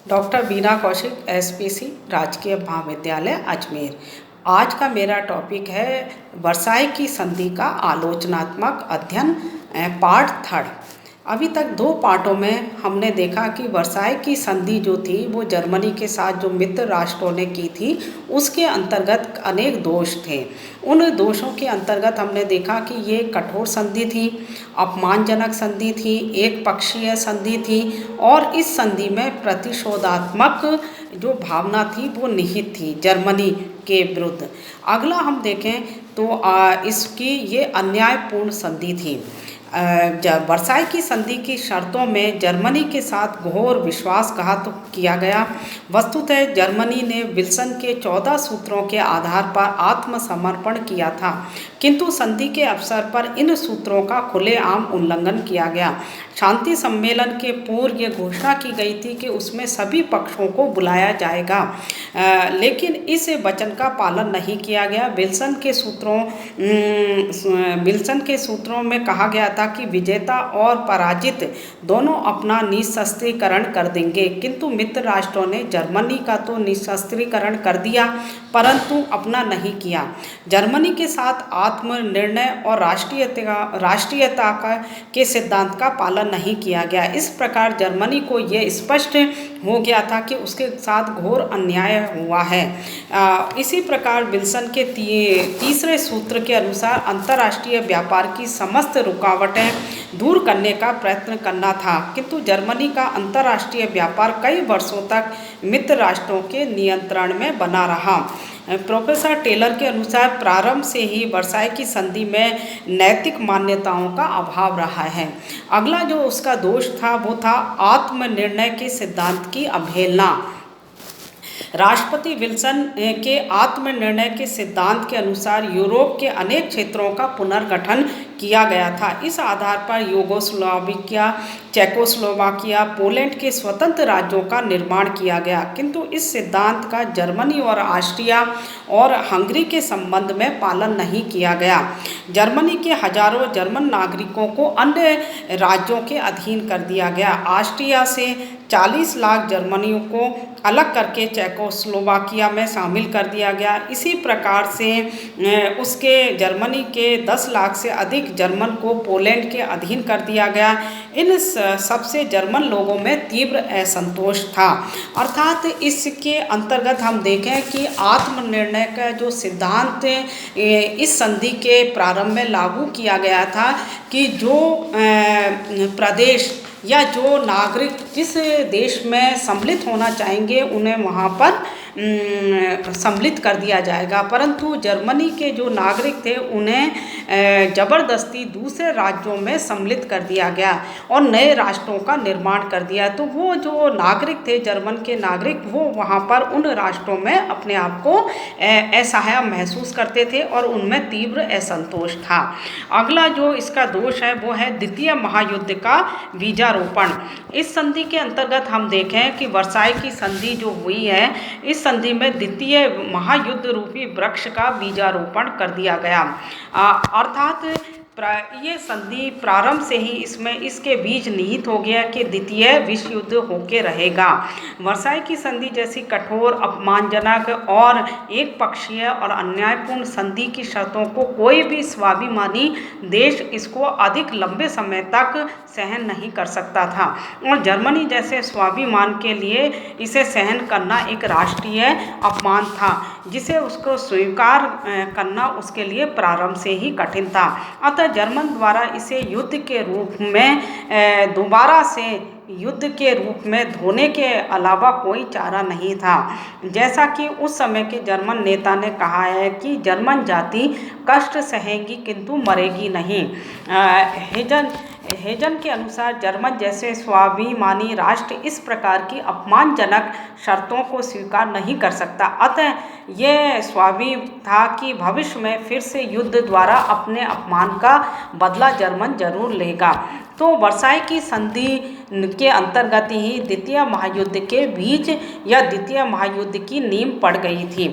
Doctor बीना Kaushik, SPC राजकीय महाविद्यालय अजमेर। आज का मेरा टॉपिक है वर्साई की संधि का आलोचनात्मक अध्ययन, पार्ट थर्ड। अभी तक दो पार्टों में हमने देखा कि वर्साई की संधि जो थी वो जर्मनी के साथ जो मित्र राष्ट्रों ने की थी उसके अंतर्गत अनेक दोष थे। उन दोषों के अंतर्गत हमने देखा कि ये कठोर संधि थी, अपमानजनक संधि थी, एक पक्षीय संधि थी और इस संधि में प्रतिशोधात्मक जो भावना थी वो निहित थी जर्मनी के विरुद्ध। अगला हम देखें तो इसकी ये अन्यायपूर्ण संधि थी। वर्साई की संधि की शर्तों में जर्मनी के साथ घोर विश्वासघात किया गया। वस्तुतः जर्मनी ने विल्सन के 14 सूत्रों के आधार पर आत्मसमर्पण किया था, किंतु संधि के अवसर पर इन सूत्रों का खुलेआम उल्लंघन किया गया। शांति सम्मेलन के पूर्व ये घोषणा की गई थी कि उसमें सभी पक्षों को बुलाया जाएगा, लेकिन इस वचन का पालन नहीं किया गया। विल्सन के सूत्रों में कहा गया था कि विजेता और पराजित दोनों अपना निशस्त्रीकरण कर देंगे, किंतु मित्र राष्ट्रों ने जर्मनी का तो निशस्त्रीकरण कर दिया परंतु अपना नहीं किया। जर्मनी के साथ आत्मनिर्णय और राष्ट्रीयता के सिद्धांत का पालन नहीं किया गया। इस प्रकार जर्मनी को यह स्पष्ट हो गया था कि उसके साथ घोर अन्याय हुआ है। इसी प्रकार विल्सन के तीसरे सूत्र के अनुसार अंतर्राष्ट्रीय व्यापार की समस्त रुकावटें दूर करने का प्रयत्न करना था, किंतु जर्मनी का अंतर्राष्ट्रीय व्यापार कई वर्षों तक मित्र राष्ट्रों के नियंत्रण में बना रहा। प्रोफेसर टेलर के अनुसार प्रारंभ से ही वर्साई की संधि में नैतिक मान्यताओं का अभाव रहा है। अगला जो उसका दोष था वो था आत्मनिर्णय के सिद्धांत की अवहेलना। राष्ट्रपति विल्सन के आत्मनिर्णय के सिद्धांत के अनुसार यूरोप के अनेक क्षेत्रों का पुनर्गठन किया गया था। इस आधार पर यूगोस्लाविया, चेकोस्लोवाकिया, पोलैंड के स्वतंत्र राज्यों का निर्माण किया गया, किंतु इस सिद्धांत का जर्मनी और ऑस्ट्रिया और हंगरी के संबंध में पालन नहीं किया गया। जर्मनी के हजारों जर्मन नागरिकों को अन्य राज्यों के अधीन कर दिया गया। ऑस्ट्रिया से 40 लाख जर्मनियों को अलग करके चेकोस्लोवाकिया में शामिल कर दिया गया। इसी प्रकार से उसके जर्मनी के 10 लाख से अधिक जर्मन को पोलैंड के अधीन कर दिया गया। इन सबसे जर्मन लोगों में तीव्र असंतोष था। अर्थात इसके अंतर्गत हम देखें कि आत्मनिर्णय का जो सिद्धांत इस संधि के प्रारंभ में लागू किया गया था कि जो प्रदेश या जो नागरिक जिस देश में सम्मिलित होना चाहेंगे उन्हें वहाँ पर सम्मिलित कर दिया जाएगा, परंतु जर्मनी के जो नागरिक थे उन्हें ज़बरदस्ती दूसरे राज्यों में सम्मिलित कर दिया गया और नए राष्ट्रों का निर्माण कर दिया। तो वो जो नागरिक थे, जर्मन के नागरिक, वो वहाँ पर उन राष्ट्रों में अपने आप को असहाय महसूस करते थे और उनमें तीव्र असंतोष था। अगला जो इसका दोष है वो है द्वितीय महायुद्ध का बीजारोपण। इस संधि के अंतर्गत हम देखें कि वर्साई की संधि जो हुई है, इस संधि में द्वितीय महायुद्ध रूपी वृक्ष का बीजारोपण कर दिया गया। अर्थात ये संधि प्रारंभ से ही इसमें इसके बीज निहित हो गया कि द्वितीय विश्व युद्ध होके रहेगा। वर्साई की संधि जैसी कठोर, अपमानजनक और एक पक्षीय और अन्यायपूर्ण संधि की शर्तों को कोई भी स्वाभिमानी देश इसको अधिक लंबे समय तक सहन नहीं कर सकता था और जर्मनी जैसे स्वाभिमान के लिए इसे सहन करना एक राष्ट्रीय अपमान था, जिसे उसको स्वीकार करना उसके लिए प्रारंभ से ही कठिन था। अतः जर्मन द्वारा इसे युद्ध के रूप में दोबारा से युद्ध के रूप में धोने के अलावा कोई चारा नहीं था। जैसा कि उस समय के जर्मन नेता ने कहा है कि जर्मन जाति कष्ट सहेगी किंतु मरेगी नहीं। हेजन के अनुसार जर्मन जैसे स्वाभिमानी राष्ट्र इस प्रकार की अपमानजनक शर्तों को स्वीकार नहीं कर सकता। अतः यह स्वाभाविक था कि भविष्य में फिर से युद्ध द्वारा अपने अपमान का बदला जर्मन जरूर लेगा। तो वर्साई की संधि के अंतर्गत ही द्वितीय महायुद्ध के बीच या द्वितीय महायुद्ध की नींव पड़ गई थी।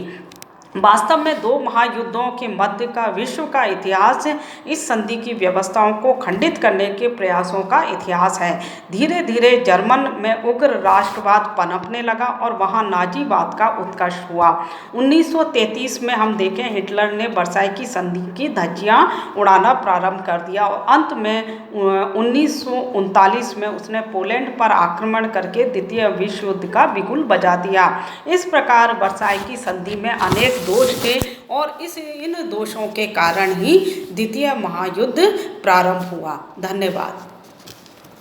वास्तव में दो महायुद्धों के मध्य का विश्व का इतिहास इस संधि की व्यवस्थाओं को खंडित करने के प्रयासों का इतिहास है। धीरे धीरे जर्मन में उग्र राष्ट्रवाद पनपने लगा और वहां नाजीवाद का उत्कर्ष हुआ। 1933 में हम देखें, हिटलर ने वर्साई की संधि की धज्जियां उड़ाना प्रारंभ कर दिया और अंत में 1939 में उसने पोलैंड पर आक्रमण करके द्वितीय विश्व युद्ध का बिगुल बजा दिया। इस प्रकार वर्साई की संधि में अनेक दोष थे और इन दोषों के कारण ही द्वितीय महायुद्ध प्रारंभ हुआ। धन्यवाद।